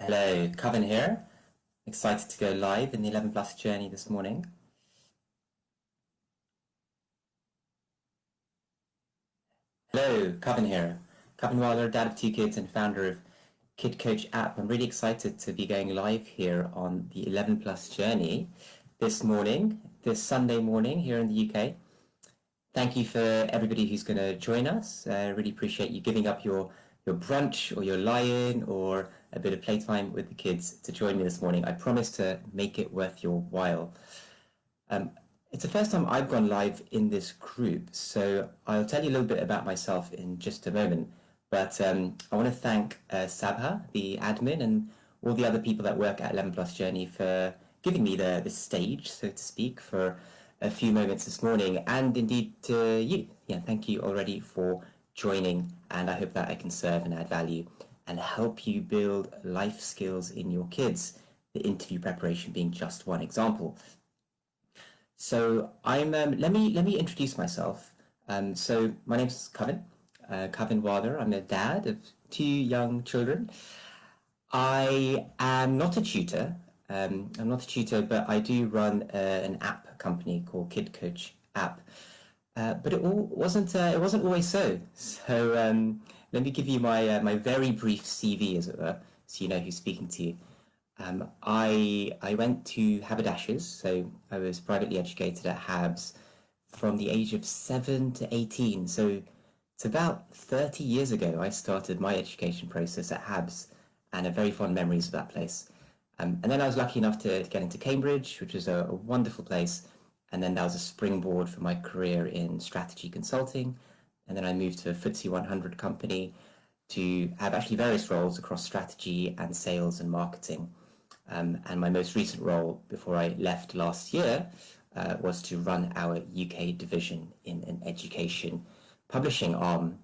Hello, Coven here. Excited to go live in the 11 Plus journey this morning. Hello, Coven here. Coven Wilder, dad of 2 kids and founder of Kid Coach app. I'm really excited to be going live here on the 11 Plus journey this morning, this Sunday morning here in the UK. Thank you for everybody who's going to join us. I really appreciate you giving up your brunch or your lie-in or a bit of playtime with the kids to join me this morning. I promise to make it worth your while. It's the first time I've gone live in this group, so I'll tell you a little bit about myself in just a moment. But I want to thank Sabha, the admin, and all the other people that work at 11 Plus Journey for giving me the stage, so to speak, for a few moments this morning, and indeed to you. Yeah, thank you already for joining, and I hope that I can serve and add value and help you build life skills in your kids, the interview preparation being just one example. So I'm let me introduce myself. So my name's Coven, Coven Wather. I'm a dad of 2 young children. I am not a tutor. I'm not a tutor, but I do run an app company called Kid Coach app. But it wasn't always so. So let me give you my very brief CV, as it were, so you know who's speaking to you. I went to haberdashers, so I was privately educated at Habs from the age of 7 to 18. So it's about 30 years ago I started my education process at Habs, and have very fond memories of that place. And then I was lucky enough to get into Cambridge, which was a wonderful place. And then that was a springboard for my career in strategy consulting. And then I moved to a FTSE 100 company to have actually various roles across strategy and sales and marketing. And my most recent role before I left last year was to run our UK division in an education publishing arm.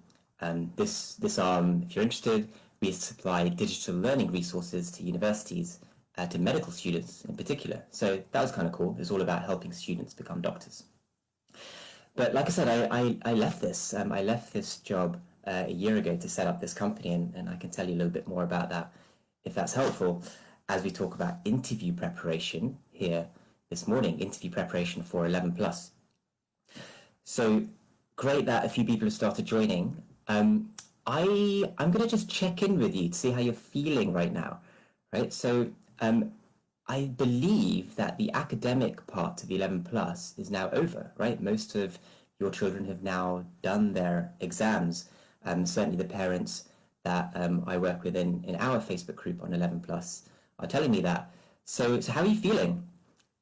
This arm, if you're interested, we supply digital learning resources to universities, to medical students in particular. So that was kind of cool. It was all about helping students become doctors. But like I said, I left this. I left this job a year ago to set up this company, and I can tell you a little bit more about that if that's helpful as we talk about interview preparation here this morning, interview preparation for 11 Plus. So great that a few people have started joining. I'm going to just check in with you to see how you're feeling right now, right? So I believe that the academic part of the 11 Plus is now over, right? Most of your children have now done their exams. Certainly the parents that I work with in our Facebook group on 11 Plus are telling me that. So how are you feeling?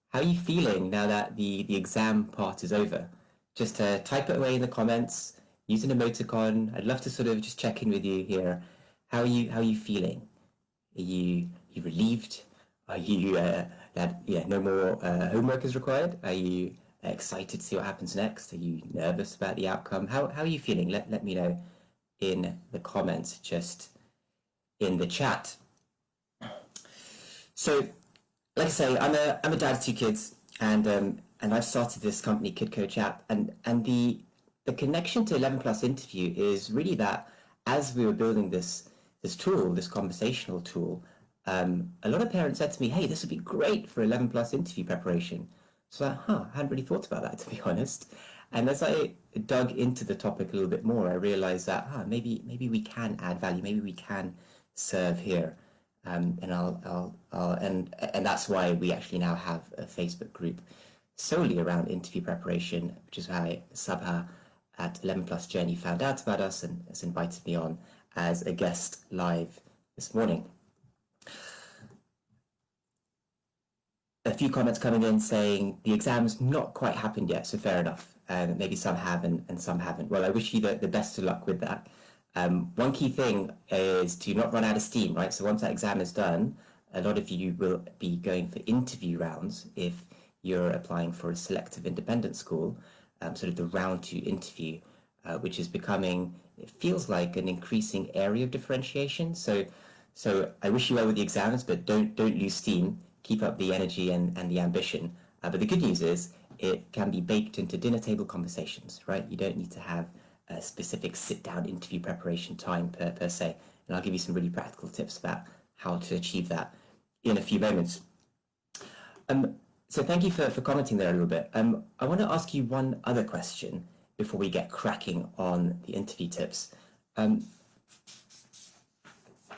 How are you feeling now that the exam part is over? Just type it away in the comments, use an emoticon. I'd love to sort of just check in with you here. How are you feeling? Are you relieved? Are you that no more homework is required? Are you excited to see what happens next? Are you nervous about the outcome? How are you feeling? Let me know in the comments, just in the chat. So, like I say, I'm a dad of 2 kids, and I've started this company, Kid Coach app, and the connection to 11 Plus interview is really that as we were building this tool, this conversational tool, a lot of parents said to me, hey, this would be great for 11 Plus interview preparation. So I hadn't really thought about that, to be honest. And as I dug into the topic a little bit more, I realized that maybe we can add value, maybe we can serve here. And and that's why we actually now have a Facebook group solely around interview preparation, which is how Sabha at 11 Plus Journey found out about us and has invited me on as a guest live this morning. A few comments coming in saying the exam's not quite happened yet, so fair enough. Maybe some have and some haven't. Well, I wish you the best of luck with that. One key thing is to not run out of steam, right? So once that exam is done, a lot of you will be going for interview rounds if you're applying for a selective independent school, sort of the round 2 interview, which is becoming, it feels like an increasing area of differentiation. So I wish you well with the exams, but don't lose steam. Keep up the energy and the ambition. But the good news is it can be baked into dinner table conversations, right? You don't need to have a specific sit-down interview preparation time per se. And I'll give you some really practical tips about how to achieve that in a few moments. So thank you for commenting there a little bit. I want to ask you one other question before we get cracking on the interview tips. Can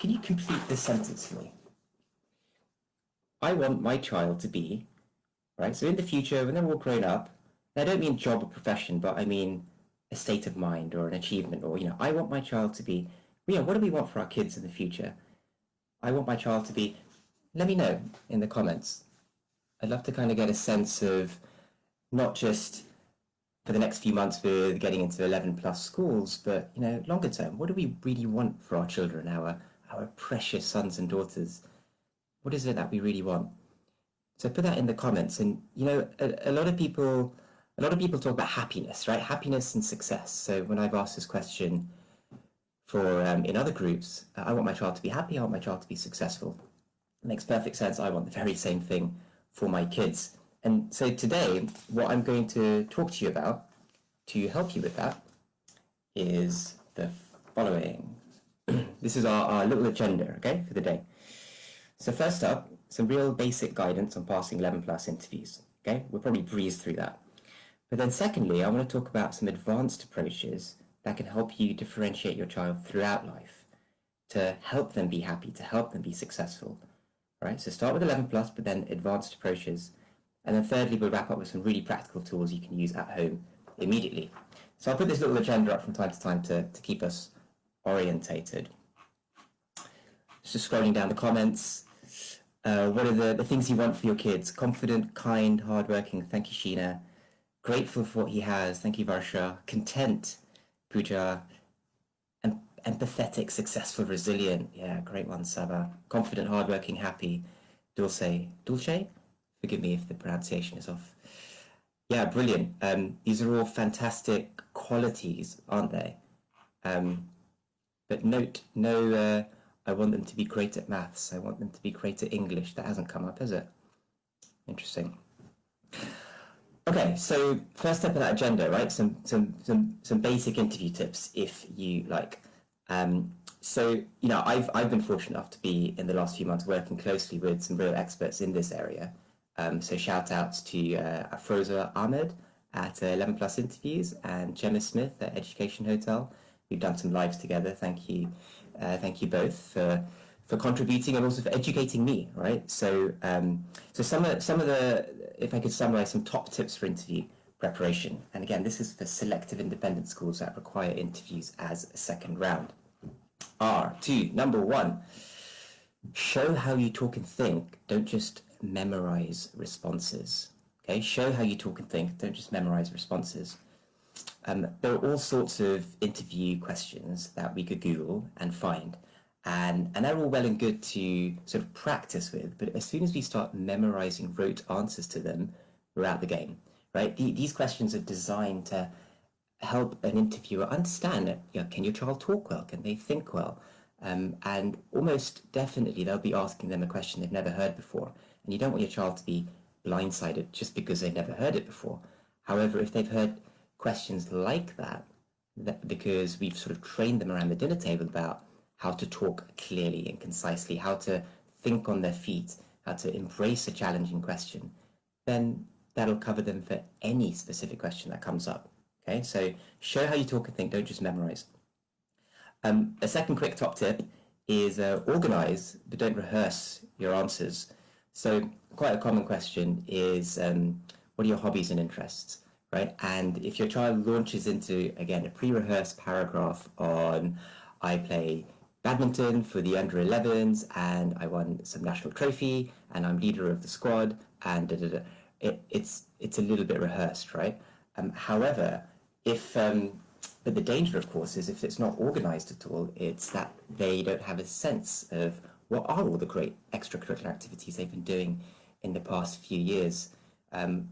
you complete this sentence for me? I want my child to be, right? So in the future, when they're all grown up, and I don't mean job or profession, but I mean a state of mind or an achievement, or, I want my child to be, what do we want for our kids in the future? I want my child to be, let me know in the comments. I'd love to kind of get a sense of not just for the next few months with getting into 11 plus schools, but, longer term, what do we really want for our children, our precious sons and daughters? What is it that we really want? So put that in the comments. And, a lot of people talk about happiness, right? Happiness and success. So when I've asked this question for in other groups, I want my child to be happy, I want my child to be successful. It makes perfect sense. I want the very same thing for my kids. And so today, what I'm going to talk to you about to help you with that is the following. This is our little agenda, okay, for the day. So first up, some real basic guidance on passing 11 plus interviews, okay? We'll probably breeze through that. But then secondly, I want to talk about some advanced approaches that can help you differentiate your child throughout life to help them be happy, to help them be successful, right? So start with 11 plus, but then advanced approaches. And then thirdly, we'll wrap up with some really practical tools you can use at home immediately. So I'll put this little agenda up from time to time to keep us orientated. Just scrolling down the comments. What are the things you want for your kids? Confident, kind, hardworking. Thank you, Sheena. Grateful for what he has. Thank you, Varsha. Content, Pooja. Empathetic, successful, resilient. Yeah, great one, Saba. Confident, hardworking, happy. Dulce. Dulce? Forgive me if the pronunciation is off. Yeah, brilliant. These are all fantastic qualities, aren't they? But note, no, I want them to be great at maths. I want them to be great at English. That hasn't come up, has it? Interesting. Okay, so first step of that agenda, right? Some basic interview tips, if you like. So I've been fortunate enough to be in the last few months working closely with some real experts in this area. So shout outs to Afroza Ahmed at 11 Plus Interviews and Gemma Smith at Education Hotel. We've done some lives together. Thank you both for contributing and also for educating me, right? So some of the, if I could summarize some top tips for interview preparation, and again, this is for selective independent schools that require interviews as a second round, are number one, show how you talk and think, don't just memorize responses, okay? Show how you talk and think, don't just memorize responses. There are all sorts of interview questions that we could Google and find, and they're all well and good to sort of practice with, but as soon as we start memorizing rote answers to them, we're out the game, right? These questions are designed to help an interviewer understand, can your child talk well? Can they think well? And almost definitely they'll be asking them a question they've never heard before, and you don't want your child to be blindsided just because they've never heard it before. However, if they've heard questions like that because we've sort of trained them around the dinner table about how to talk clearly and concisely, how to think on their feet, how to embrace a challenging question, then that'll cover them for any specific question that comes up. Okay, so show how you talk and think, don't just memorize. A second quick top tip is organize, but don't rehearse your answers. So quite a common question is, what are your hobbies and interests, right? And if your child launches into, again, a pre-rehearsed paragraph on, I play badminton for the under 11s and I won some national trophy and I'm leader of the squad and it's a little bit rehearsed, right? However, but the danger, of course, is if it's not organized at all, it's that they don't have a sense of what are all the great extracurricular activities they've been doing in the past few years.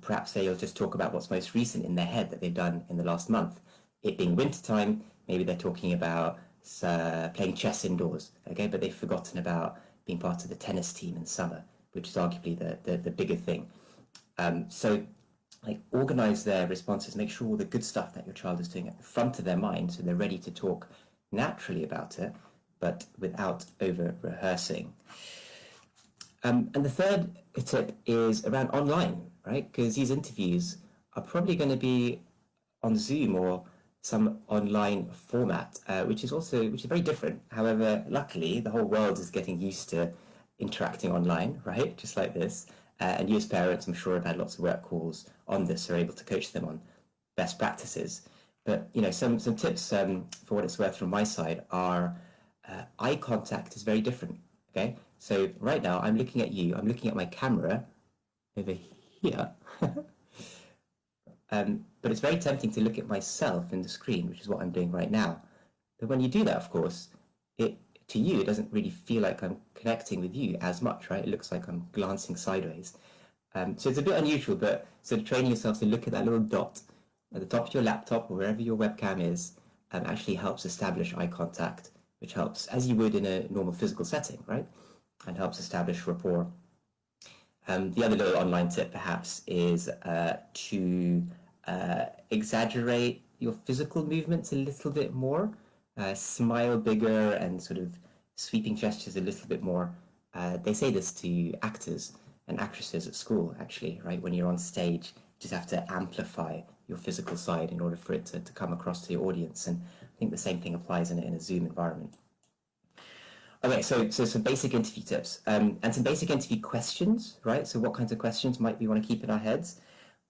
Perhaps they'll just talk about what's most recent in their head that they've done in the last month. It being wintertime, maybe they're talking about playing chess indoors, okay, but they've forgotten about being part of the tennis team in summer, which is arguably the bigger thing. So like organize their responses, make sure all the good stuff that your child is doing at the front of their mind so they're ready to talk naturally about it, but without over-rehearsing. And the third tip is around online, right? Because these interviews are probably going to be on Zoom or some online format, which is very different. However, luckily, the whole world is getting used to interacting online, right? Just like this. And you as parents, I'm sure, have had lots of work calls on this, are able to coach them on best practices. But, you know, some tips for what it's worth from my side are eye contact is very different, okay? So right now, I'm looking at you, I'm looking at my camera over here. But it's very tempting to look at myself in the screen, which is what I'm doing right now. But when you do that, of course, to you, it doesn't really feel like I'm connecting with you as much, right? It looks like I'm glancing sideways. So it's a bit unusual, but sort of training yourself to look at that little dot at the top of your laptop or wherever your webcam is actually helps establish eye contact, which helps, as you would in a normal physical setting, right? And helps establish rapport. The other little online tip, perhaps, is to exaggerate your physical movements a little bit more, smile bigger and sort of sweeping gestures a little bit more. They say this to actors and actresses at school, actually, right? When you're on stage, you just have to amplify your physical side in order for it to come across to the audience. And I think the same thing applies in a Zoom environment. Okay, so some basic interview tips and some basic interview questions, right? So what kinds of questions might we want to keep in our heads?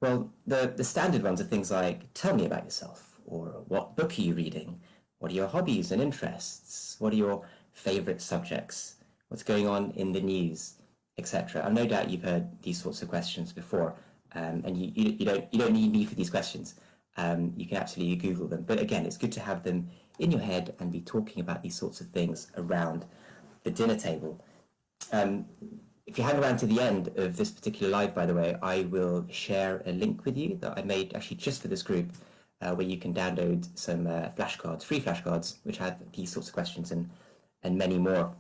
Well, the standard ones are things like, tell me about yourself, or what book are you reading? What are your hobbies and interests? What are your favorite subjects? What's going on in the news, etc. I've no doubt you've heard these sorts of questions before, and you don't need me for these questions. You can absolutely Google them. But again, it's good to have them in your head and be talking about these sorts of things around the dinner table. If you hang around to the end of this particular live, by the way, I will share a link with you that I made actually just for this group, where you can download some flashcards, free flashcards, which have these sorts of questions and many more.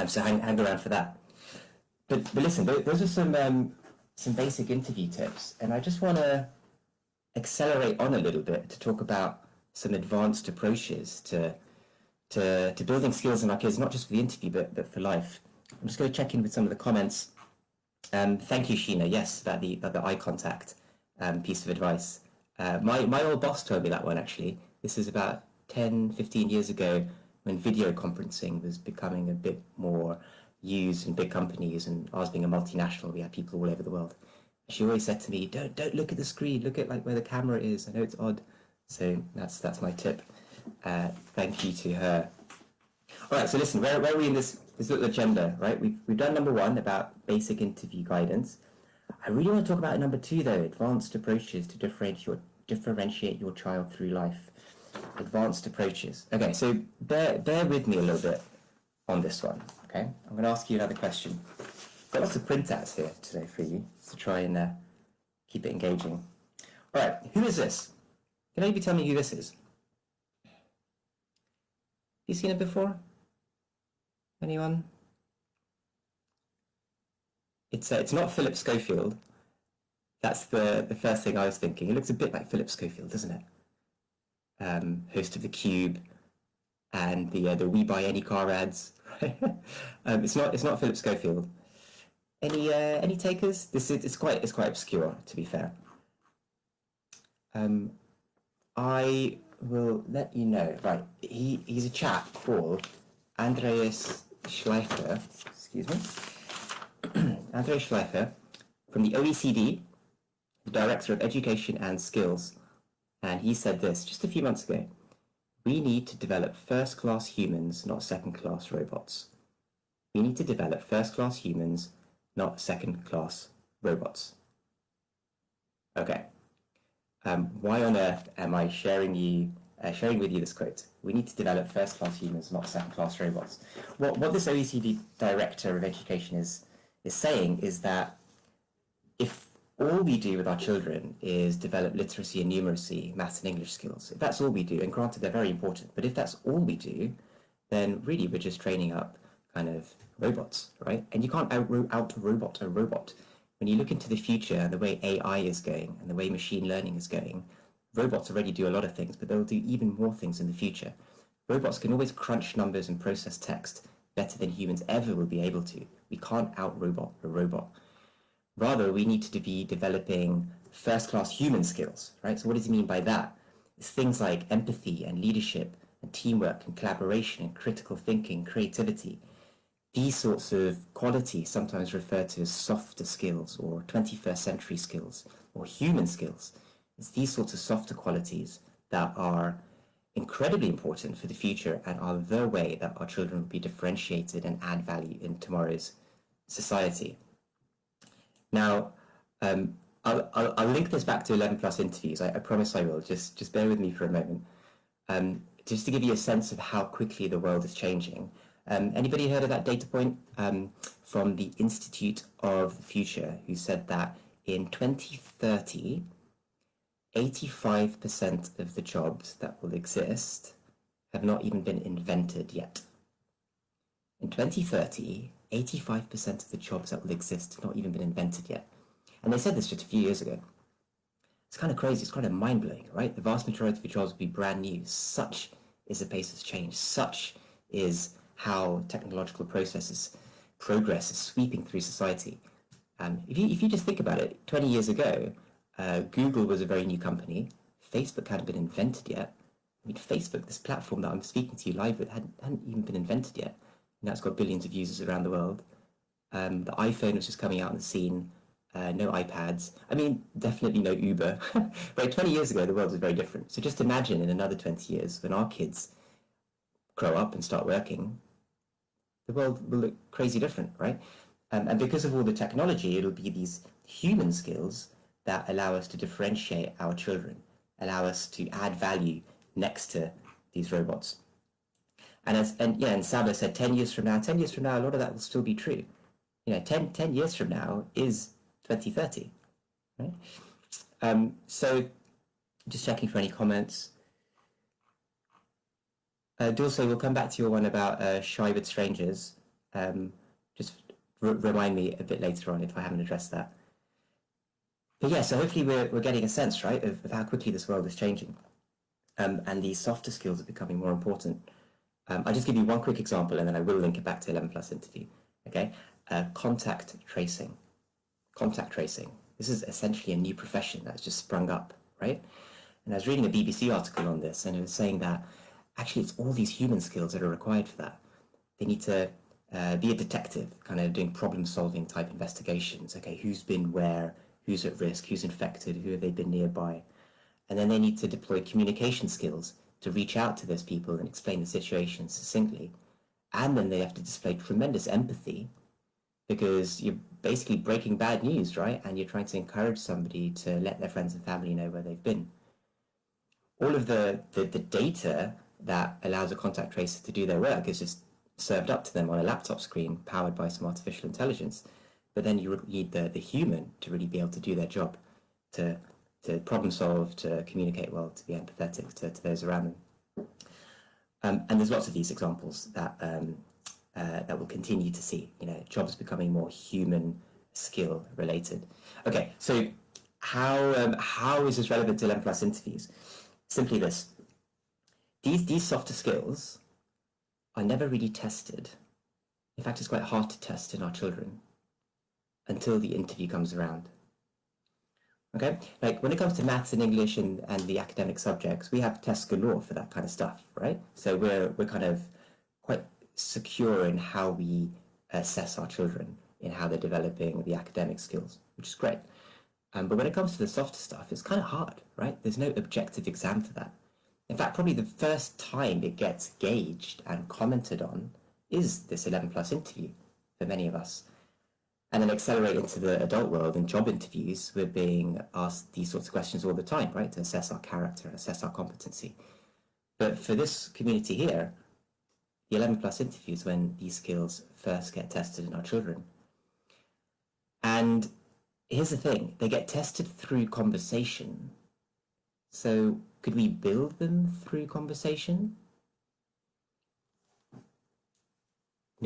So hang around for that. But listen, those are some basic interview tips, and I just want to accelerate on a little bit to talk about some advanced approaches to building skills in our kids, not just for the interview, but for life. I'm just going to check in with some of the comments. Thank you, Sheena. Yes, about the eye contact piece of advice. My old boss told me that one, actually. This is about 10, 15 years ago when video conferencing was becoming a bit more used in big companies, and ours being a multinational, we had people all over the world. She always said to me, don't look at the screen, look at like where the camera is. I know it's odd. So that's my tip. Thank you to her. All right, so listen, where are we in this little agenda, right? We've done number one about basic interview guidance. I really want to talk about number two, though, advanced approaches to differentiate your child through life. Advanced approaches. Okay, so bear with me a little bit on this one, okay? I'm going to ask you another question. I've got lots of printouts here today for you to try and keep it engaging. All right, who is this? Can anybody tell me who this is? Have you seen it before? Anyone? It's not Philip Schofield. That's the first thing I was thinking. It looks a bit like Philip Schofield, doesn't it? Host of The Cube and the We Buy Any Car ads. It's not Philip Schofield. Any takers? It's quite obscure, to be fair. I will let you know. Right, he's a chap called Andreas Schleifer. Excuse me, Andreas Schleifer from the OECD, the Director of Education and Skills, and he said this just a few months ago: "We need to develop first-class humans, not second-class robots. We need to develop first-class humans, not second-class robots." Okay. Why on earth am I sharing with you this quote? We need to develop first-class humans, not second-class robots. What this OECD Director of Education is saying is that if all we do with our children is develop literacy and numeracy, maths and English skills, if that's all we do, and granted they're very important, but if that's all we do, then really we're just training up kind of robots, right? And you can't out-robot a robot. When you look into the future and the way AI is going and the way machine learning is going, robots already do a lot of things, but they'll do even more things in the future. Robots can always crunch numbers and process text better than humans ever will be able to. We can't out-robot a robot. Rather, we need to be developing first-class human skills, right? So what does he mean by that? It's things like empathy and leadership and teamwork and collaboration and critical thinking, creativity. These sorts of qualities, sometimes referred to as softer skills or 21st century skills or human skills. It's these sorts of softer qualities that are incredibly important for the future and are the way that our children will be differentiated and add value in tomorrow's society. Now, I'll link this back to 11 plus interviews. I promise I will. Just bear with me for a moment. Just to give you a sense of how quickly the world is changing. Anybody heard of that data point from the Institute of the Future, who said that in 2030, 85% of the jobs that will exist have not even been invented yet. In 2030, 85% of the jobs that will exist have not even been invented yet. And they said this just a few years ago. It's kind of crazy, it's kind of mind-blowing, right? The vast majority of the jobs will be brand new. Such is the pace of change. Such is how technological progress is sweeping through society. If you just think about it, 20 years ago, Google was a very new company. Facebook hadn't been invented yet. I mean, Facebook, this platform that I'm speaking to you live with, hadn't even been invented yet. Now it's got billions of users around the world. The iPhone was just coming out on the scene. No iPads. I mean, definitely no Uber. But 20 years ago, the world was very different. So just imagine in another 20 years, when our kids grow up and start working, the world will look crazy different, right? And because of all the technology, it'll be these human skills that allow us to differentiate our children, allow us to add value next to these robots. And Saba said 10 years from now, a lot of that will still be true. 10 years from now is 2030, right? So just checking for any comments. Dulce, we'll come back to your one about Shy with Strangers. Just remind me a bit later on if I haven't addressed that. But yeah, so hopefully we're getting a sense, right, of how quickly this world is changing. And these softer skills are becoming more important. I'll just give you one quick example and then I will link it back to 11 plus interview. Okay, contact tracing. Contact tracing. This is essentially a new profession that's just sprung up, right? And I was reading a BBC article on this and it was saying that actually it's all these human skills that are required for that. They need to be a detective, kind of doing problem-solving type investigations. Okay, who's been where, who's at risk, who's infected, who have they been nearby? And then they need to deploy communication skills to reach out to those people and explain the situation succinctly. And then they have to display tremendous empathy because you're basically breaking bad news, right? And you're trying to encourage somebody to let their friends and family know where they've been. All of the data that allows a contact tracer to do their work is just served up to them on a laptop screen powered by some artificial intelligence. But then you need the human to really be able to do their job, to problem solve, to communicate well, to be empathetic to those around them. And there's lots of these examples that that we'll continue to see. Jobs becoming more human skill related. Okay, so how is this relevant to 11 plus interviews? Simply this: these softer skills are never really tested. In fact, it's quite hard to test in our children until the interview comes around. Okay, like when it comes to maths and English and the academic subjects, we have tests galore for that kind of stuff, right? So we're kind of quite secure in how we assess our children, in how they're developing the academic skills, which is great. But when it comes to the softer stuff, it's kind of hard, right? There's no objective exam for that. In fact, probably the first time it gets gauged and commented on is this 11 plus interview for many of us. And then accelerate into the adult world and job interviews, we're being asked these sorts of questions all the time, right? To assess our character and assess our competency. But for this community here, the 11 plus interviews when these skills first get tested in our children. And here's the thing, they get tested through conversation. So could we build them through conversation?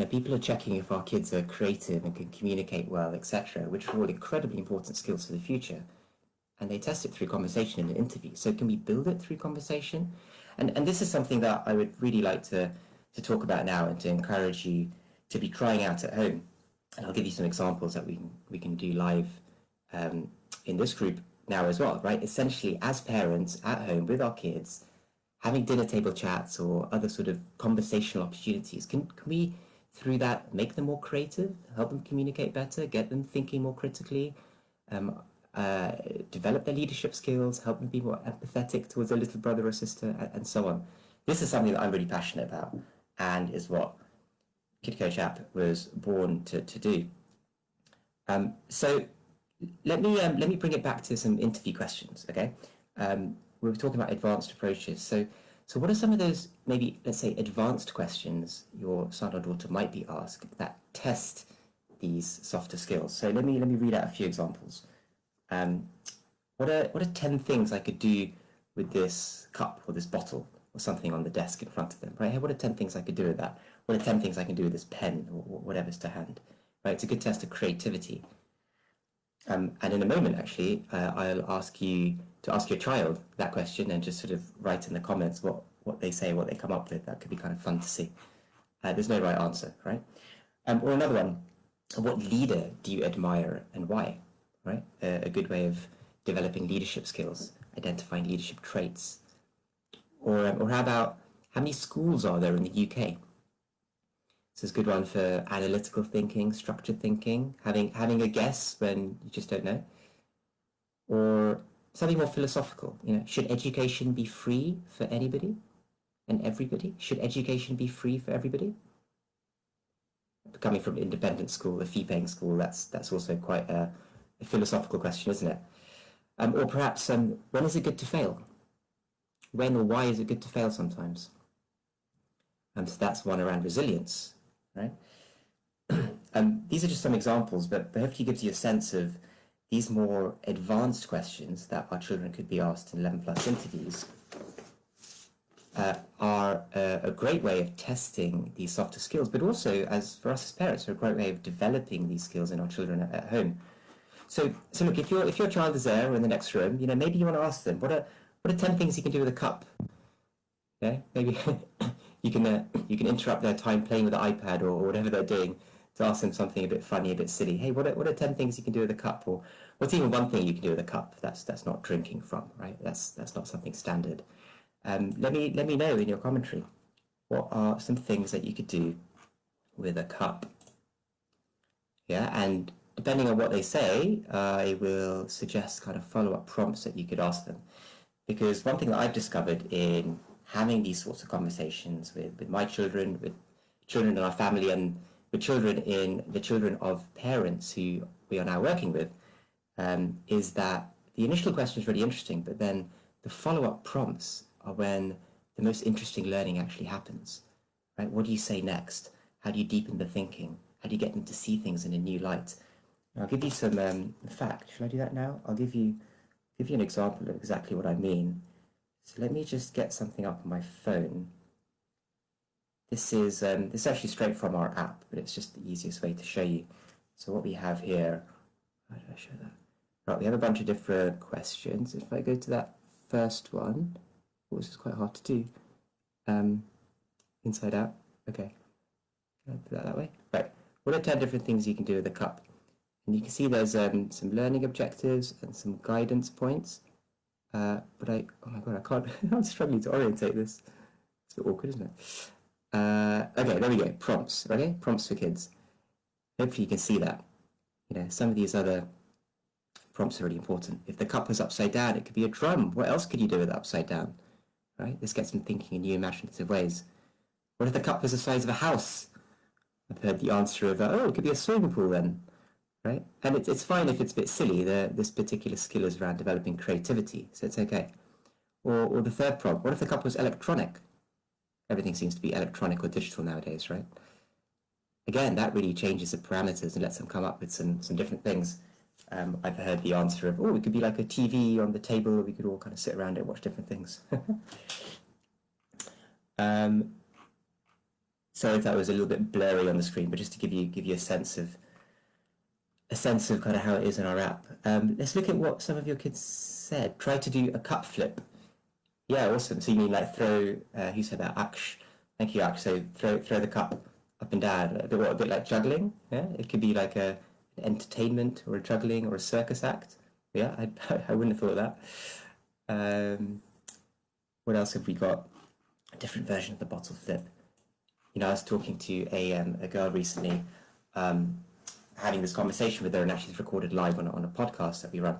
People are checking if our kids are creative and can communicate well, etc., which are all incredibly important skills for the future. And they test it through conversation in an interview. So can we build it through conversation? And this is something that I would really like to talk about now and to encourage you to be trying out at home. And I'll give you some examples that we can do live in this group now as well, right? Essentially, as parents at home with our kids, having dinner table chats or other sort of conversational opportunities, can we, through that, make them more creative, help them communicate better, get them thinking more critically, um, develop their leadership skills, help them be more empathetic towards their little brother or sister, and so on. This is something that I'm really passionate about, and is what Kid Coach app was born to do. So let me bring it back to some interview questions. Okay, we were talking about advanced approaches. So what are some of those, maybe let's say, advanced questions your son or daughter might be asked that test these softer skills? So let me read out a few examples. What are 10 things I could do with this cup or this bottle or something on the desk in front of them? Right? Hey, what are 10 things I could do with that? What are 10 things I can do with this pen or whatever's to hand? Right? It's a good test of creativity. And in a moment, actually, I'll ask you to ask your child that question and just sort of write in the comments what they say, what they come up with. That could be kind of fun to see. There's no right answer, right? Or another one, what leader do you admire and why? Right? A good way of developing leadership skills, identifying leadership traits. Or how about, how many schools are there in the UK? This is a good one for analytical thinking, structured thinking, having a guess when you just don't know. Or something more philosophical, should education be free for anybody and everybody? Should education be free for everybody? Coming from an independent school, a fee-paying school, that's also quite a philosophical question, isn't it? Or perhaps, when is it good to fail? When or why is it good to fail sometimes? So that's one around resilience, right? These are just some examples, but hopefully it gives you a sense of these more advanced questions that our children could be asked in 11 plus interviews are a great way of testing these softer skills, but also, as for us as parents, are a great way of developing these skills in our children at home. So look, if your child is there or in the next room, maybe you want to ask them, what are 10 things you can do with a cup? Yeah, maybe you can interrupt their time playing with the iPad or whatever they're doing to ask them something a bit funny, a bit silly. Hey, what are 10 things you can do with a cup? Or what's even one thing you can do with a cup? That's not drinking from, right? That's not something standard. Let me know in your commentary, what are some things that you could do with a cup? Yeah, and depending on what they say, I will suggest kind of follow-up prompts that you could ask them. Because one thing that I've discovered in having these sorts of conversations with my children, with children in our family, and with the children of parents who we are now working with, is that the initial question is really interesting, but then the follow-up prompts are when the most interesting learning actually happens, right? What do you say next? How do you deepen the thinking? How do you get them to see things in a new light? And I'll give you some, in fact, should I do that now? I'll give you an example of exactly what I mean. So let me just get something up on my phone. This is actually straight from our app, but it's just the easiest way to show you. So what we have here, how did I show that? Right, we have a bunch of different questions. If I go to that first one, this is quite hard to do. Inside out. Okay. Can I put that way? Right. What are 10 different things you can do with a cup? And you can see there's some learning objectives and some guidance points. But oh my god, I can't. I'm struggling to orientate this. It's a bit awkward, isn't it? Okay, there we go. Prompts. Okay, prompts for kids. Hopefully you can see that. Some of these other prompts are really important. If the cup was upside down, it could be a drum. What else could you do with it upside down? Right? This gets them thinking in new imaginative ways. What if the cup was the size of a house? I've heard the answer of, it could be a swimming pool then. Right? And it's fine if it's a bit silly. This particular skill is around developing creativity, so it's okay. Or the third prompt, what if the cup was electronic? Everything seems to be electronic or digital nowadays, right? Again, that really changes the parameters and lets them come up with some different things. I've heard the answer of, it could be like a TV on the table, we could all kind of sit around it and watch different things. Sorry if that was a little bit blurry on the screen, but just to give you a sense of kind of how it is in our app. Let's look at what some of your kids said. Try to do a cup flip. Yeah, awesome. So you mean like throw, who said that? Aksh. Thank you, Aksh. So throw the cup up and down, a bit like juggling. Yeah, it could be like an entertainment or a juggling or a circus act. Yeah, I wouldn't have thought of that. What else have we got? A different version of the bottle flip. You know, I was talking to a girl recently, um, having this conversation with her, and actually it's recorded live on a podcast that we run.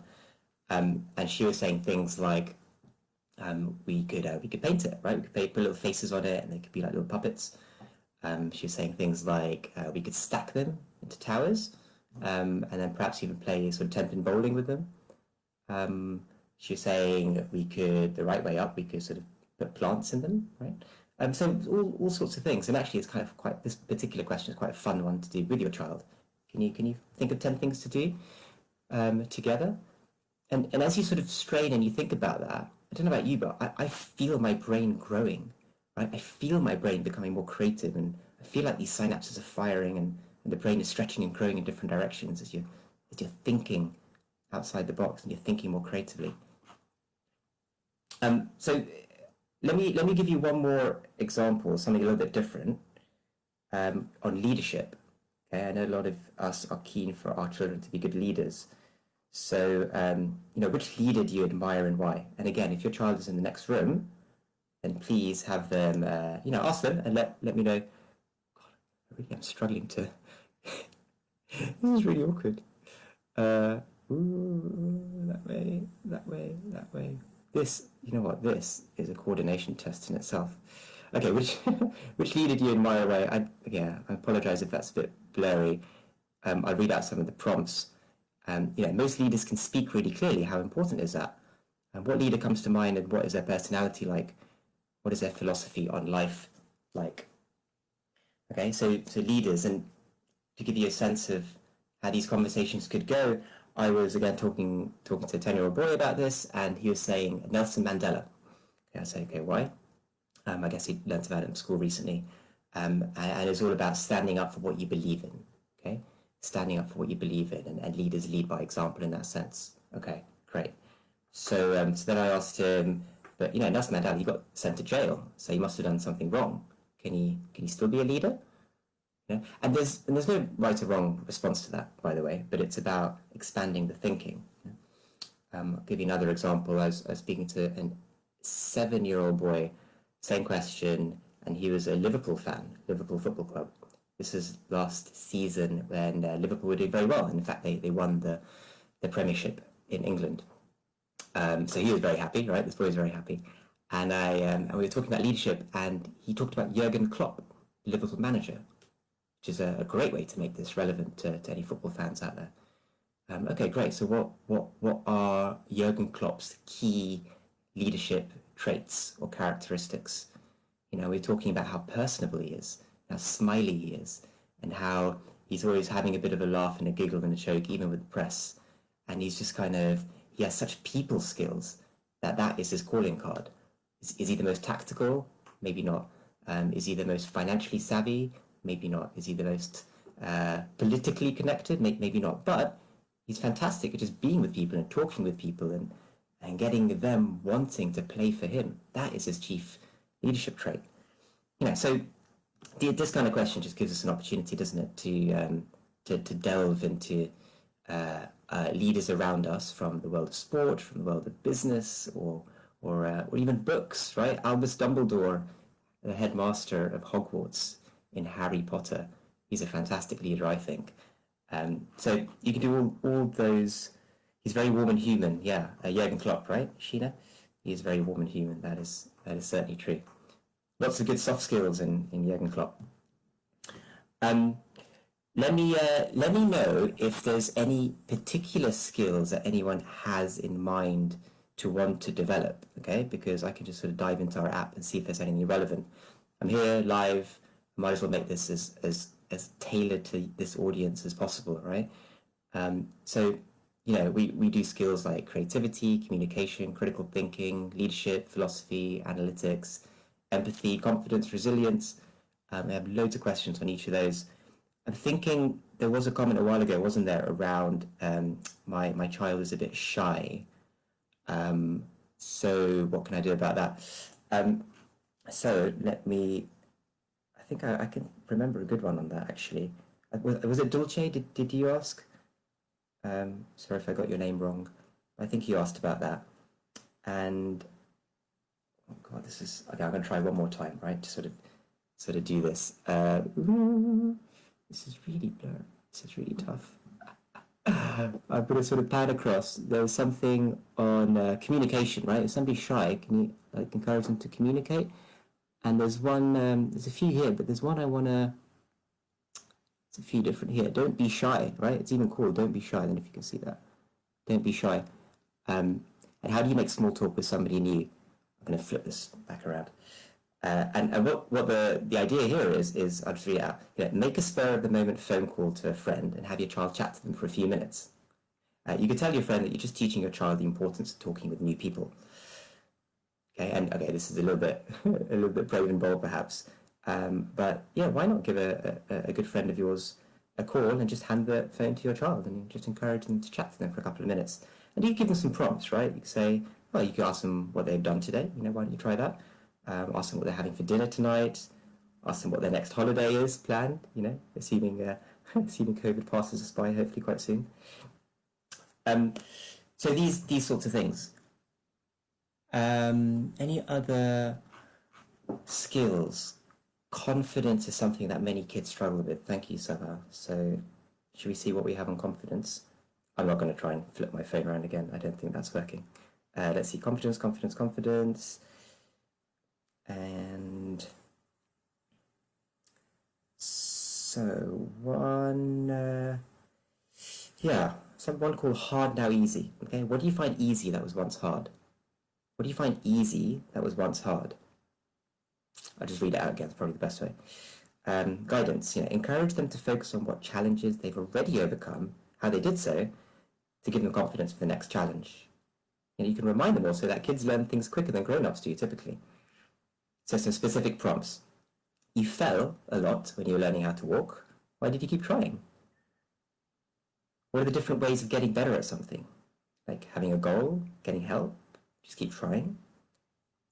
And she was saying things like, we could paint it, right? We could put little faces on it, and they could be like little puppets. She was saying things like we could stack them into towers, and then perhaps even play sort of 10-pin bowling with them. She was saying we could, the right way up, we could sort of put plants in them, right? So all sorts of things. And actually, it's kind of quite, this particular question is quite a fun one to do with your child. Can you think of 10 things to do together? And as you sort of strain and you think about that, I don't know about you, but I feel my brain growing, right? I feel my brain becoming more creative, and I feel like these synapses are firing, and the brain is stretching and growing in different directions as you're thinking outside the box and you're thinking more creatively. So let me give you one more example, something a little bit different, on leadership. Okay, I know a lot of us are keen for our children to be good leaders. So, which leader do you admire and why? And again, if your child is in the next room, then please have them, ask them and let me know. God, I really am struggling to. This is really awkward. That way, that way, that way. This, you know what? This is a coordination test in itself. Okay, which which leader do you admire? Why? I apologize if that's a bit blurry. I'll read out some of the prompts. Most leaders can speak really clearly. How important is that? And what leader comes to mind, and what is their personality like? What is their philosophy on life like? Okay, so leaders, and to give you a sense of how these conversations could go, I was again talking to a 10-year-old boy about this, and he was saying Nelson Mandela. Okay, I say, okay, why? I guess he learned about it in school recently, and it's all about standing up for what you believe in. Okay, standing up for what you believe in, and leaders lead by example in that sense. Okay, great. So then I asked him, but Nelson Mandela, he got sent to jail, so he must have done something wrong. Can he still be a leader? Yeah. And there's no right or wrong response to that, by the way, but it's about expanding the thinking. I'll give you another example. I was speaking to a 7-year-old boy, same question, and he was a Liverpool fan, Liverpool Football Club. This is last season when Liverpool were doing very well. In fact, they won the Premiership in England. So he was very happy, right? This boy was very happy. And we were talking about leadership, and he talked about Jurgen Klopp, the Liverpool manager, which is a great way to make this relevant to any football fans out there. Okay, great. So what are Jurgen Klopp's key leadership traits or characteristics? We're talking about how personable he is, how smiley he is, and how he's always having a bit of a laugh and a giggle and a joke, even with the press. And he's just he has such people skills that is his calling card. Is he the most tactical? Maybe not. Is he the most financially savvy? Maybe not. Is he the most politically connected? Maybe not. But he's fantastic at just being with people and talking with people and getting them wanting to play for him. That is his chief leadership trait. So this kind of question just gives us an opportunity, doesn't it, to delve into leaders around us from the world of sport, from the world of business, or even books, right? Albus Dumbledore, the headmaster of Hogwarts in Harry Potter, he's a fantastic leader, I think. So you can do all those. He's very warm and human, yeah. Jurgen Klopp, right, Sheena? He is very warm and human. That is certainly true. Lots of good soft skills in Jurgen Klopp. Let me know if there's any particular skills that anyone has in mind to want to develop, okay? Because I can just sort of dive into our app and see if there's anything relevant. I'm here live. I might as well make this as tailored to this audience as possible, right? So, we do skills like creativity, communication, critical thinking, leadership, philosophy, analytics, empathy, confidence, resilience. I have loads of questions on each of those. I'm thinking there was a comment a while ago, wasn't there, around my child is a bit shy. So what can I do about that? Um, so let me, I think I can remember a good one on that actually. Was it Dulce? Did you ask? Sorry if I got your name wrong. I think you asked about that. And oh God, this is okay. I'm going to try one more time, right? To sort of do this. This is really blurred. This is really tough. I put a sort of pan across. There was something on communication, right? If somebody's shy, can you like encourage them to communicate? And there's one. There's a few here, but there's one I want to. It's a few different here. Don't be shy, right? It's even called "Don't be shy." Then, if you can see that, don't be shy. And how do you make small talk with somebody new? I'm going to flip this back around. And what the idea here is I'll just read it out. You know, make a spur of the moment phone call to a friend and have your child chat to them for a few minutes. You could tell your friend that you're just teaching your child the importance of talking with new people. Okay, and okay, this is a little bit brave and bold perhaps, but yeah, why not give a good friend of yours a call and just hand the phone to your child and just encourage them to chat to them for a couple of minutes. And you give them some prompts, right? You can say, well, you could ask them what they've done today. You know, why don't you try that? Ask them what they're having for dinner tonight. Ask them what their next holiday is planned. You know, assuming assuming COVID passes us by, hopefully quite soon. So these sorts of things. Any other skills? Confidence is something that many kids struggle with. Thank you, Sabah. So, should we see what we have on confidence? I'm not going to try and flip my phone around again. I don't think that's working. Let's see, confidence. And so one, one called hard now easy. Okay, what do you find easy that was once hard? What do you find easy that was once hard? I'll just read it out again. It's probably the best way. Guidance. You know, encourage them to focus on what challenges they've already overcome, how they did so, to give them confidence for the next challenge. You know, you can remind them also that kids learn things quicker than grown-ups do typically. So some specific prompts. You fell a lot when you were learning how to walk. Why did you keep trying? What are the different ways of getting better at something? Like having a goal, getting help, just keep trying.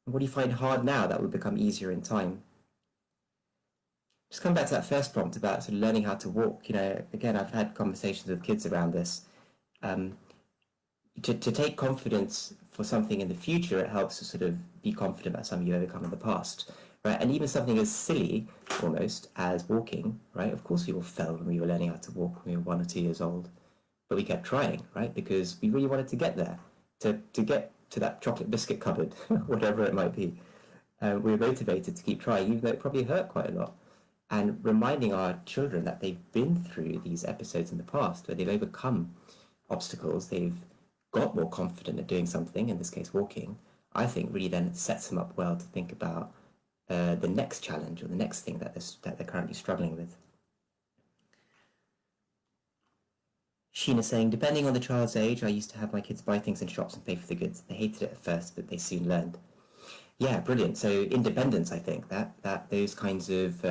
And what do you find hard now that will become easier in time? Just come back to that first prompt about sort of learning how to walk. You know, again, I've had conversations with kids around this. To take confidence for something in the future, it helps to sort of be confident about something you've overcome in the past, right? And even something as silly, almost, as walking, right? Of course we all fell when we were learning how to walk when we were 1 or 2 years old, but we kept trying, right? Because we really wanted to get there, to get to that chocolate biscuit cupboard, whatever it might be. We were motivated to keep trying, even though it probably hurt quite a lot. And reminding our children that they've been through these episodes in the past where they've overcome obstacles, they've got more confident at doing something, in this case walking, I think really then sets them up well to think about the next challenge or the next thing that they're currently struggling with. Sheena saying, depending on the child's age, I used to have my kids buy things in shops and pay for the goods. They hated it at first, but they soon learned. Yeah, brilliant. So independence, I think, that those kinds of,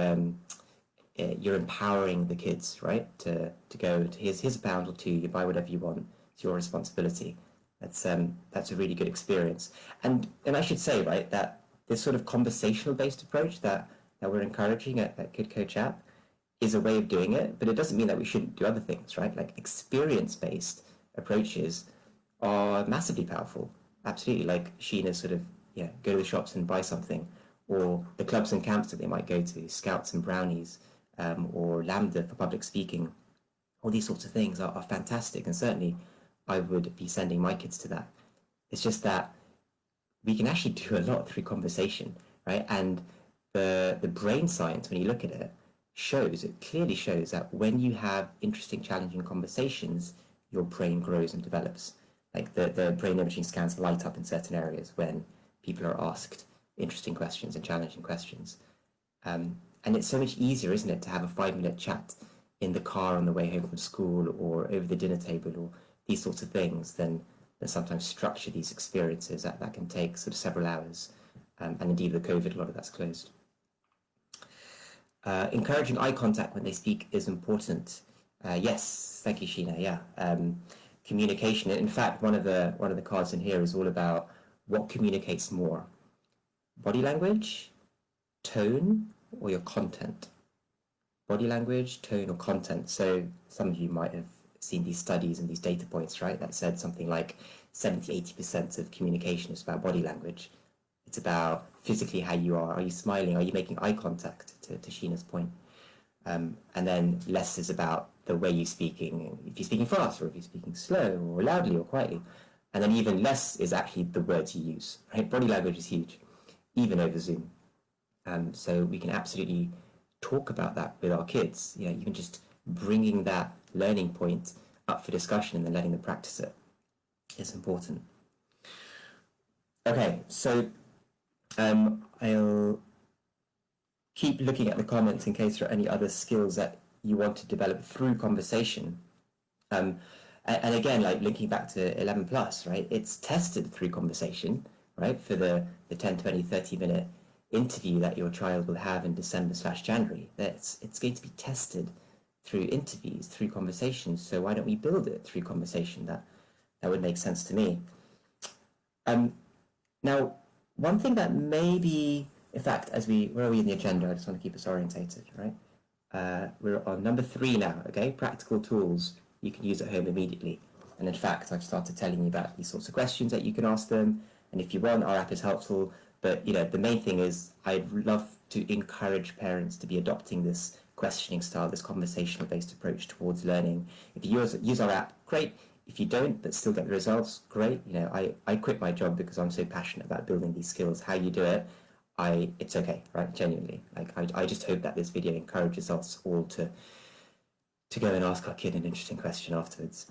you're empowering the kids, right, to go, here's a pound or two, you buy whatever you want. It's your responsibility. That's a really good experience. And I should say, right, that this sort of conversational based approach that we're encouraging at Kid Coach app is a way of doing it, but it doesn't mean that we shouldn't do other things, right? Like experience based approaches are massively powerful. Absolutely, like Sheena's sort of, go to the shops and buy something, or the clubs and camps that they might go to, Scouts and Brownies, or Lambda for public speaking. All these sorts of things are fantastic, and certainly I would be sending my kids to that. It's just that we can actually do a lot through conversation, right? And the brain science, when you look at it, clearly shows that when you have interesting, challenging conversations, your brain grows and develops. Like the brain imaging scans light up in certain areas when people are asked interesting questions and challenging questions. And it's so much easier, isn't it, to have a 5-minute chat in the car on the way home from school or over the dinner table or these sorts of things than sometimes structure these experiences that can take sort of several hours. And indeed with COVID, a lot of that's closed. Encouraging eye contact when they speak is important. Yes, thank you, Sheena. Yeah, communication. In fact, one of the cards in here is all about what communicates more? Body language, tone, or your content? Body language, tone, or content. So some of you might have seen these studies and these data points, right? That said something like 70-80% of communication is about body language. It's about physically how you are. Are you smiling? Are you making eye contact, to Sheena's point? And then less is about the way you're speaking, if you're speaking fast or if you're speaking slow or loudly or quietly. And then even less is actually the words you use, right? Body language is huge, even over Zoom. So we can absolutely talk about that with our kids, you know, even just bringing that learning point up for discussion and then letting them practice it is important. Okay, so I'll keep looking at the comments in case there are any other skills that you want to develop through conversation. And again, like linking back to 11 plus, right? It's tested through conversation, right? For the 10, 20, 30-minute interview that your child will have in December/January. It's going to be tested through interviews, through conversations. So why don't we build it through conversation? That would make sense to me. Now, one thing that maybe, in fact, where are we in the agenda? I just want to keep us orientated, right? We're on number 3 now, okay? Practical tools you can use at home immediately. And in fact, I've started telling you about these sorts of questions that you can ask them. And if you want, our app is helpful. But, you know, the main thing is I'd love to encourage parents to be adopting this questioning style, this conversational-based approach towards learning. If you use our app, great. If you don't, but still get the results, great. You know, I quit my job because I'm so passionate about building these skills. How you do it, it's okay, right? Genuinely. Like, I just hope that this video encourages us all to go and ask our kid an interesting question afterwards.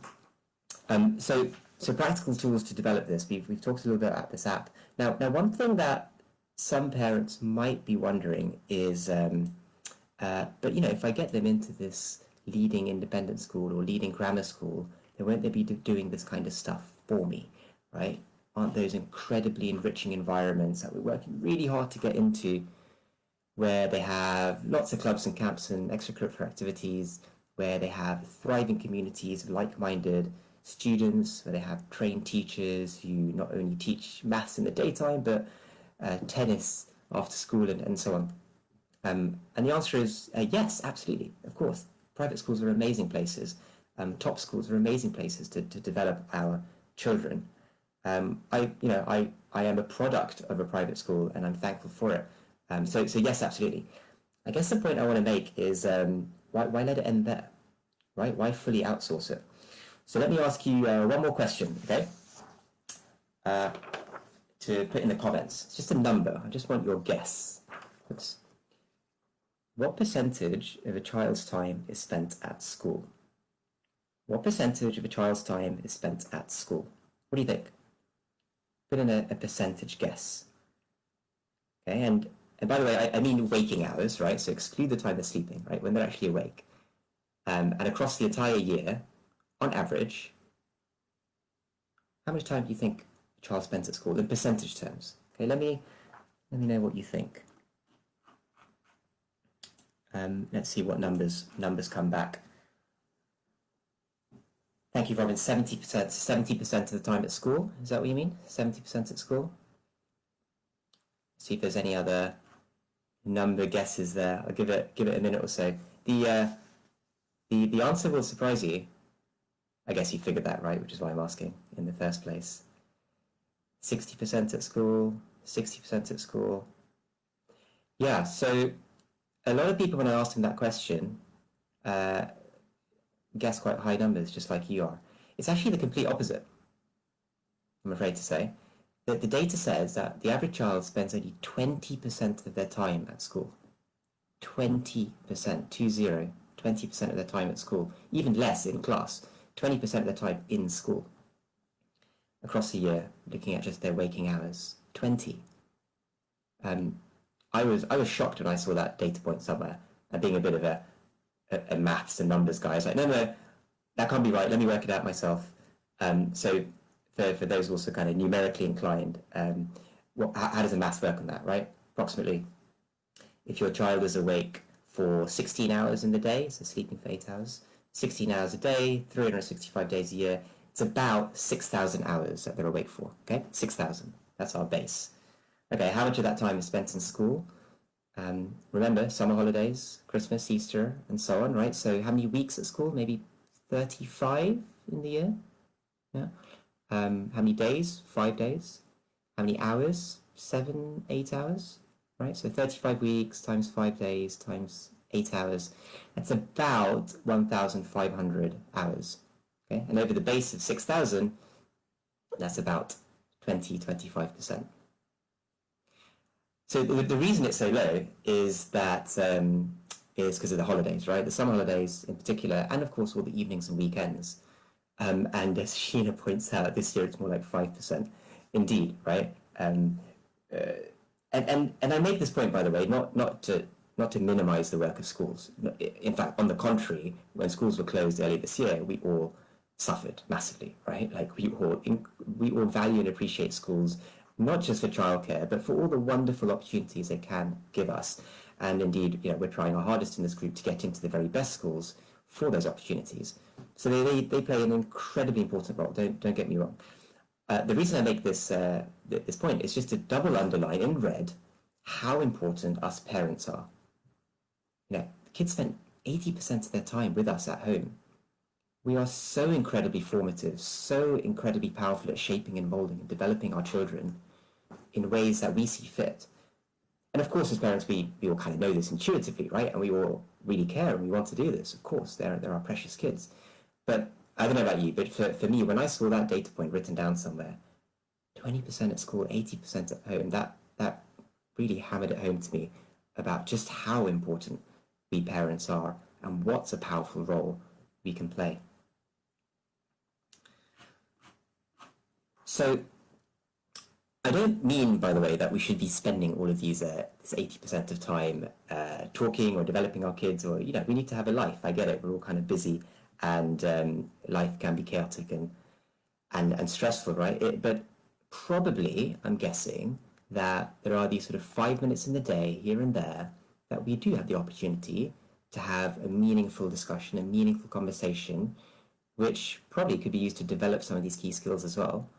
So practical tools to develop this. We've talked a little bit about this app. Now one thing that some parents might be wondering is, but you know, if I get them into this leading independent school or leading grammar school, then won't they be doing this kind of stuff for me, right? Aren't those incredibly enriching environments that we're working really hard to get into, where they have lots of clubs and camps and extracurricular activities, where they have thriving communities of like-minded students, where they have trained teachers who not only teach maths in the daytime, but tennis after school and so on. And the answer is yes, absolutely, of course. Private schools are amazing places. Top schools are amazing places to develop our children. I am a product of a private school, and I'm thankful for it. So yes, absolutely. I guess the point I want to make is why let it end there, right? Why fully outsource it? So let me ask you one more question, okay? To put in the comments. It's just a number. I just want your guess. What percentage of a child's time is spent at school? What percentage of a child's time is spent at school? What do you think? Put in a percentage guess. Okay, and by the way, I mean waking hours, right? So exclude the time they're sleeping, right? When they're actually awake. And across the entire year, on average, how much time do you think a child spends at school in percentage terms? Okay, let me know what you think. Let's see what numbers come back. Thank you, Robin. 70%. 70% of the time at school. Is that what you mean? 70% at school? See if there's any other number guesses there. I'll give it a minute or so. The answer will surprise you. I guess you figured that, right? Which is why I'm asking in the first place. 60% at school. 60% at school. Yeah. So a lot of people, when I asked them that question, guess quite high numbers, just like you are. It's actually the complete opposite, I'm afraid to say. The data says that the average child spends only 20% of their time at school. 20%, 20% of their time at school. Even less in class. 20% of their time in school. Across the year, looking at just their waking hours. 20. I was shocked when I saw that data point somewhere, and being a bit of a maths and numbers guy, I was like, no, that can't be right, let me work it out myself. So for those also kind of numerically inclined, how does the maths work on that, right? Approximately, if your child is awake for 16 hours in the day, so sleeping for 8 hours, 16 hours a day, 365 days a year, it's about 6,000 hours that they're awake for, okay? 6,000. That's our base. Okay, how much of that time is spent in school? Remember, summer holidays, Christmas, Easter, and so on, right? So how many weeks at school? Maybe 35 in the year? Yeah. How many days? 5 days. How many hours? 7, 8 hours, right? So 35 weeks times 5 days times 8 hours. That's about 1,500 hours. Okay, and over the base of 6,000, that's about 20-25%. So the reason it's so low is that is because of the holidays, right? The summer holidays in particular, and of course all the evenings and weekends. And as Sheena points out, this year it's more like 5%. Indeed, right? And I make this point, by the way, not to minimize the work of schools. In fact, on the contrary, when schools were closed earlier this year, we all suffered massively, right? Like we all value and appreciate schools, not just for childcare, but for all the wonderful opportunities they can give us. And indeed, we're trying our hardest in this group to get into the very best schools for those opportunities. So they play an incredibly important role. Don't get me wrong. The reason I make this this point is just to double underline in red how important us parents are. The kids spend 80% of their time with us at home. We are so incredibly formative, so incredibly powerful at shaping and molding and developing our children in ways that we see fit. And of course, as parents, we all kind of know this intuitively, right? And we all really care and we want to do this. Of course, they're our precious kids. But I don't know about you, but for me, when I saw that data point written down somewhere, 20% at school, 80% at home, that really hammered it home to me about just how important we parents are and what's a powerful role we can play. So I don't mean, by the way, that we should be spending all of this 80% of time talking or developing our kids, or we need to have a life. I get it. We're all kind of busy, and life can be chaotic and stressful, right? But probably, I'm guessing that there are these sort of 5 minutes in the day here and there that we do have the opportunity to have a meaningful discussion, a meaningful conversation, which probably could be used to develop some of these key skills as well.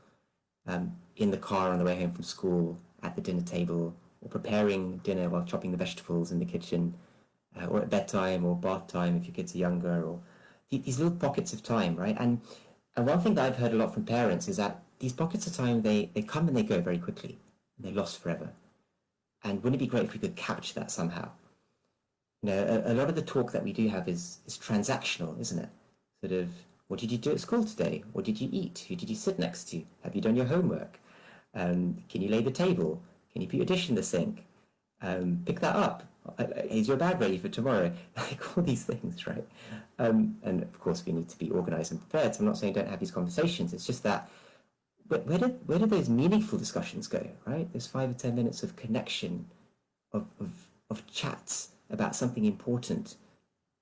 In the car on the way home from school, at the dinner table, or preparing dinner while chopping the vegetables in the kitchen, or at bedtime or bath time if your kids are younger, or these little pockets of time, right? And one thing that I've heard a lot from parents is that these pockets of time, they come and they go very quickly, and they're lost forever. And wouldn't it be great if we could capture that somehow? A lot of the talk that we do have is transactional, isn't it? Sort of, what did you do at school today? What did you eat? Who did you sit next to? Have you done your homework? Can you lay the table? Can you put your dish in the sink? Pick that up. Is your bag ready for tomorrow? Like all these things, right? And of course, we need to be organized and prepared. So I'm not saying don't have these conversations. It's just that where do those meaningful discussions go, right? Those 5 or 10 minutes of connection, of chats about something important,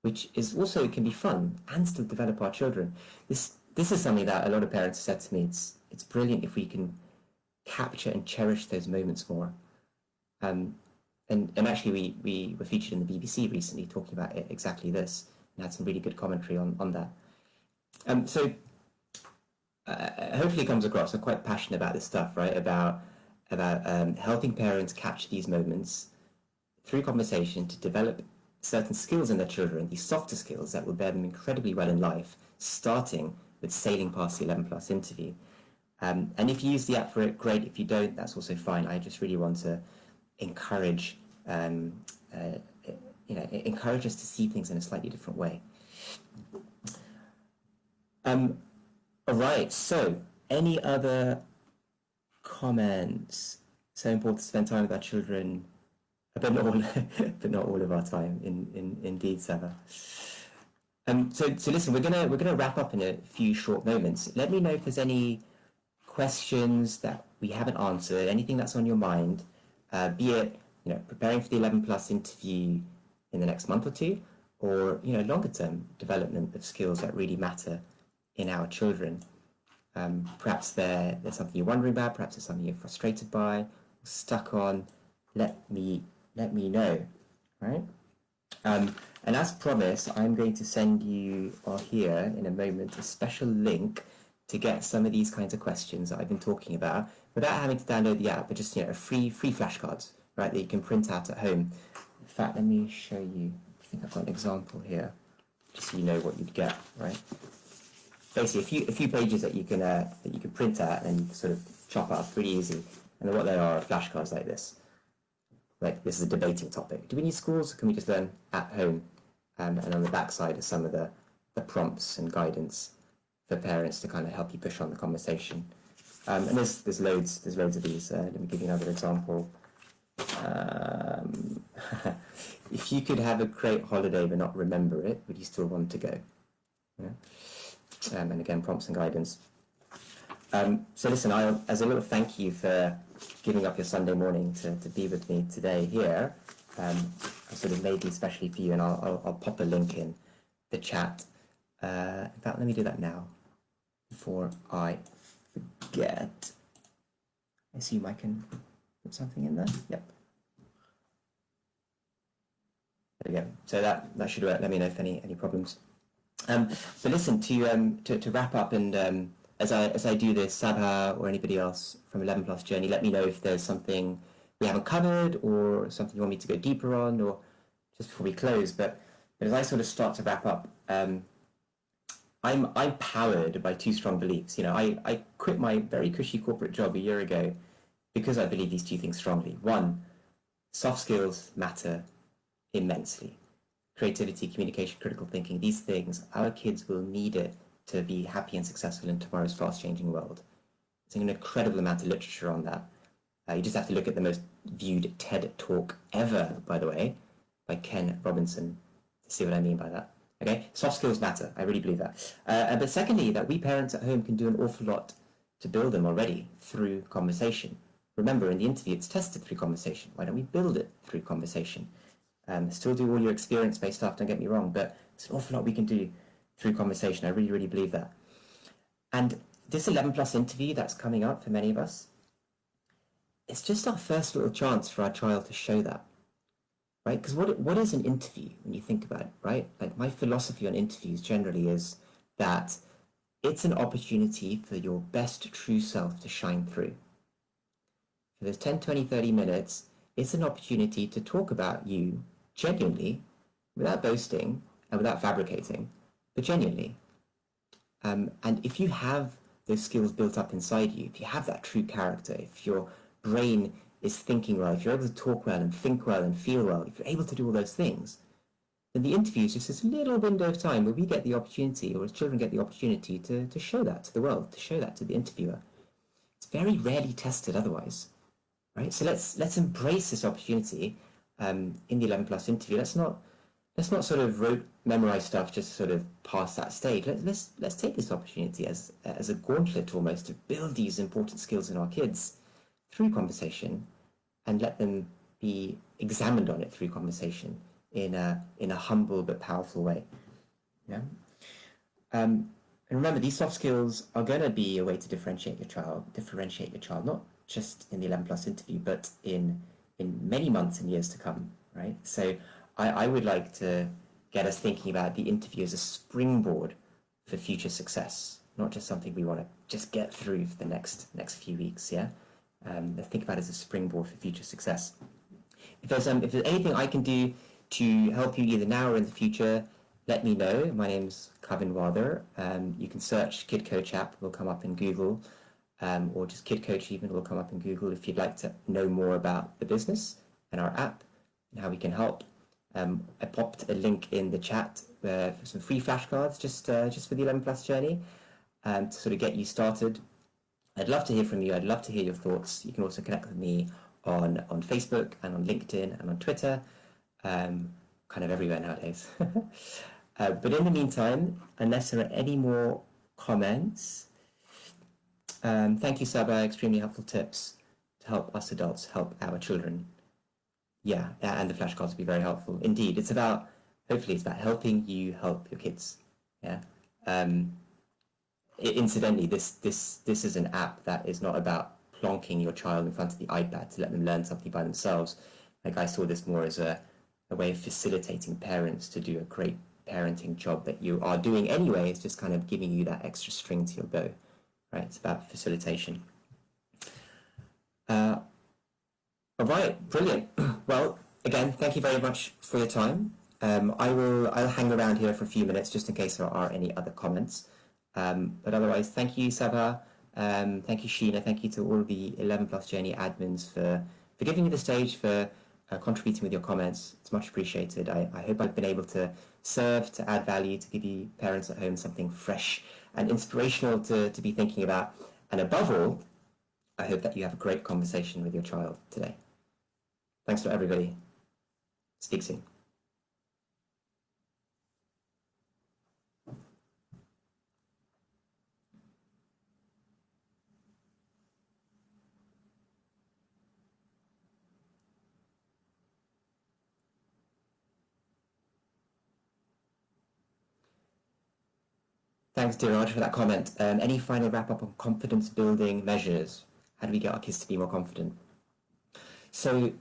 which is also can be fun and still develop our children. This is something that a lot of parents have said to me. It's brilliant if we can capture and cherish those moments more. And actually, we were featured in the BBC recently talking about exactly this, and had some really good commentary on that. So hopefully it comes across. I'm quite passionate about this stuff, right? About helping parents capture these moments through conversation to develop certain skills in their children, these softer skills that will bear them incredibly well in life, starting with sailing past the 11 plus interview. And if you use the app for it, great. If you don't, that's also fine. I just really want to encourage encourage us to see things in a slightly different way. All right, so any other comments? So important to spend time with our children, but not all of our time. Indeed, Sava. So listen, we're gonna wrap up in a few short moments. Let me know if there's any questions that we haven't answered, anything that's on your mind, be it preparing for the 11 plus interview in the next month or two, or longer term development of skills that really matter in our children. Perhaps there's something you're wondering about, perhaps there's something you're frustrated by, stuck on. Let me know, right? And as promised, I'm going to send you, or here in a moment, a special link to get some of these kinds of questions that I've been talking about without having to download the app, but just free flashcards, right, that you can print out at home. In fact, let me show you. I think I've got an example here, just so you know what you'd get, right? Basically, a few pages that you can print out and sort of chop up pretty easy. And then what they are flashcards like this. Like this is a debating topic. Do we need schools, or can we just learn at home? And on the back side are some of the prompts and guidance for parents to kind of help you push on the conversation. And there's loads of these. Let me give you another example. If you could have a great holiday but not remember it, would you still want to go? Yeah. And again, prompts and guidance. So listen, as a little thank you for giving up your Sunday morning to be with me today here, I sort of made these especially for you, and I'll pop a link in the chat. In fact, let me do that now before I forget. I assume I can put something in there. Yep. There we go. So that should work. Let me know if any problems. So listen, to wrap up, and as I do this, Sabha or anybody else from 11 Plus Journey, let me know if there's something we haven't covered or something you want me to go deeper on, or just before we close. But as I sort of start to wrap up, I'm powered by two strong beliefs. I quit my very cushy corporate job a year ago because I believe these two things strongly. One, soft skills matter immensely. Creativity, communication, critical thinking, these things, our kids will need it to be happy and successful in tomorrow's fast-changing world. There's an incredible amount of literature on that. You just have to look at the most viewed TED talk ever, by the way, by Ken Robinson, to see what I mean by that. Okay, soft skills matter. I really believe that. But secondly, that we parents at home can do an awful lot to build them already through conversation. Remember, in the interview, it's tested through conversation. Why don't we build it through conversation? Still do all your experience-based stuff, don't get me wrong, but it's an awful lot we can do through conversation. I really, really believe that. And this 11 Plus interview that's coming up for many of us, it's just our first little chance for our child to show that, right? Because what is an interview when you think about it, right? Like, my philosophy on interviews generally is that it's an opportunity for your best true self to shine through. For those 10, 20, 30 minutes, it's an opportunity to talk about you genuinely, without boasting and without fabricating, but genuinely. And if you have those skills built up inside you, if you have that true character, if your brain is thinking well, if you're able to talk well and think well and feel well, if you're able to do all those things, then the interview is just this little window of time where we get the opportunity, or as children get the opportunity, to show that to the world, to show that to the interviewer. It's very rarely tested otherwise, right? So let's embrace this opportunity in the 11 Plus interview. Let's not sort of memorize stuff just to sort of pass that stage. Let's take this opportunity as a gauntlet almost to build these important skills in our kids through conversation, and let them be examined on it through conversation in a humble but powerful way. Yeah. And remember, these soft skills are going to be a way to differentiate your child, not just in the 11 Plus interview, but in many months and years to come, right? So I would like to get us thinking about the interview as a springboard for future success, not just something we want to just get through for the next few weeks, yeah? Let's think about it as a springboard for future success. If there's anything I can do to help you either now or in the future, let me know. My name's Kevin Wather. You can search Kid Coach app, will come up in Google, or just Kid Coach even will come up in Google if you'd like to know more about the business and our app and how we can help. I popped a link in the chat for some free flashcards just for the 11 Plus journey to sort of get you started. I'd love to hear from you. I'd love to hear your thoughts. You can also connect with me on Facebook and on LinkedIn and on Twitter, kind of everywhere nowadays. But in the meantime, unless there are any more comments, thank you, Saba. Extremely helpful tips to help us adults help our children. Yeah, and the flashcards will be very helpful. Indeed, hopefully it's about helping you help your kids. Yeah. Incidentally, this is an app that is not about plonking your child in front of the iPad to let them learn something by themselves. Like, I saw this more as a way of facilitating parents to do a great parenting job that you are doing anyway. It's just kind of giving you that extra string to your bow. right? It's about facilitation. All right, brilliant. Well, again, thank you very much for your time. I'll hang around here for a few minutes just in case there are any other comments. But otherwise, thank you, Sabah. Thank you, Sheena. Thank you to all the 11 Plus Journey admins for giving me the stage, for contributing with your comments. It's much appreciated. I hope I've been able to serve, to add value, to give you parents at home something fresh and inspirational to be thinking about. And above all, I hope that you have a great conversation with your child today. Thanks to everybody. Speak soon. Thanks, Diraj, for that comment. Any final wrap-up on confidence-building measures? How do we get our kids to be more confident? So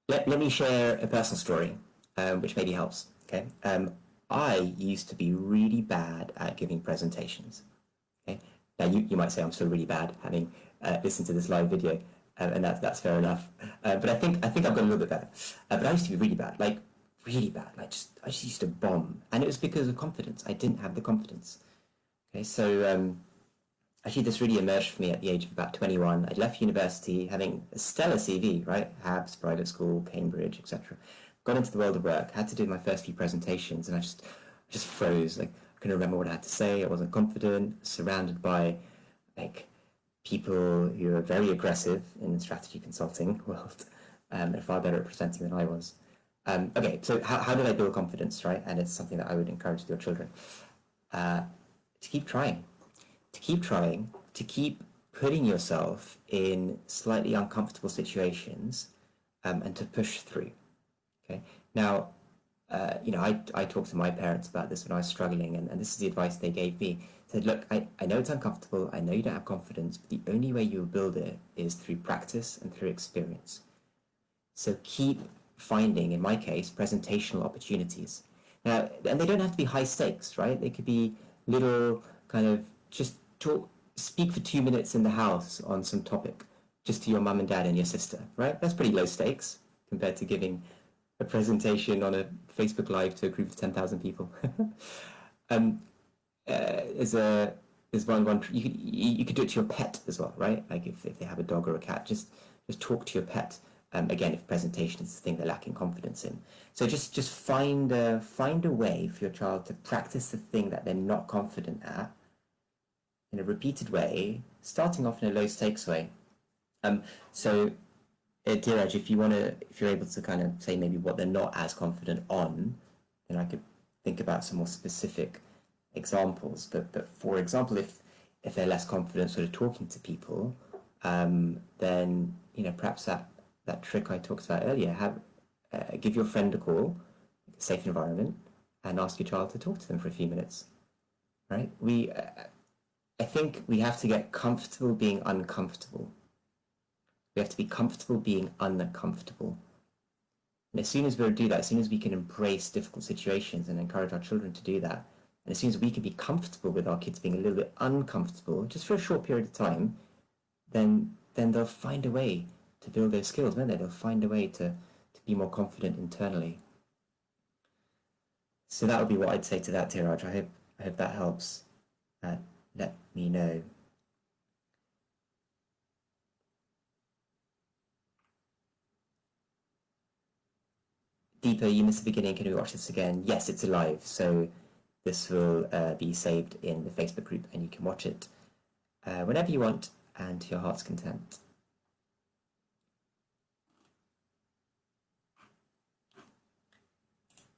let me share a personal story, which maybe helps. Okay, I used to be really bad at giving presentations. Okay, now you might say I'm still really bad, having listened to this live video, and that's fair enough. But I think I've got a little bit better. But I used to be really bad, like really bad. Like I just used to bomb, and it was because of confidence. I didn't have the confidence. Okay, so actually this really emerged for me at the age of about 21. I'd left university having a stellar CV, right? Habs, private school, Cambridge, etc. Got into the world of work, had to do my first few presentations, and I just froze. Like I couldn't remember what I had to say. I wasn't confident, surrounded by like people who are very aggressive in the strategy consulting world. They're far better at presenting than I was. Okay, so how did I build confidence, right? And it's something that I would encourage with your children. To keep trying, to keep putting yourself in slightly uncomfortable situations, and to push through. Okay. Now, I talked to my parents about this when I was struggling, and this is the advice they gave me. They said, look, I know it's uncomfortable, I know you don't have confidence, but the only way you'll build it is through practice and through experience. So keep finding, in my case, presentational opportunities. Now, and they don't have to be high stakes, right? They could be little kind of just speak for 2 minutes in the house on some topic, just to your mum and dad and your sister, right? That's pretty low stakes compared to giving a presentation on a Facebook Live to a group of 10,000 people. There's one you could do it to your pet as well, right? Like if they have a dog or a cat, just talk to your pet. Again, if presentation is the thing they're lacking confidence in. So just find a way for your child to practice the thing that they're not confident at in a repeated way, starting off in a low stakes way. So Diraj, if you're able to kind of say maybe what they're not as confident on, then I could think about some more specific examples. But for example, if they're less confident sort of talking to people, then perhaps that trick I talked about earlier, give your friend a call, a safe environment, and ask your child to talk to them for a few minutes. Right? I think we have to get comfortable being uncomfortable. We have to be comfortable being uncomfortable. And as soon as we do that, as soon as we can embrace difficult situations and encourage our children to do that, and as soon as we can be comfortable with our kids being a little bit uncomfortable, just for a short period of time, then they'll find a way to build those skills, won't they? They'll find a way to be more confident internally. So that would be what I'd say to that, Tiraj. I hope that helps. Let me know. Deepa, you missed the beginning. Can we watch this again? Yes, it's live, so this will be saved in the Facebook group, and you can watch it whenever you want and to your heart's content.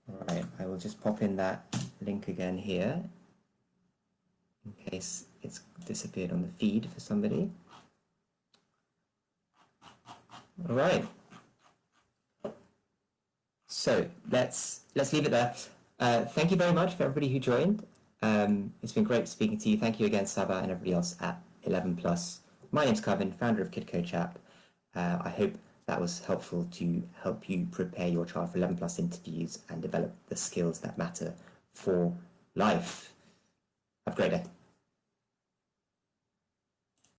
All right, I will just pop in that link again here in case it's disappeared on the feed for somebody. All right. So let's leave it there. Thank you very much for everybody who joined. It's been great speaking to you. Thank you again, Sabah, and everybody else at 11 Plus. My name's Kevin, founder of Kid Coach app. I hope that was helpful to help you prepare your child for 11 Plus interviews and develop the skills that matter for life. Have a great day.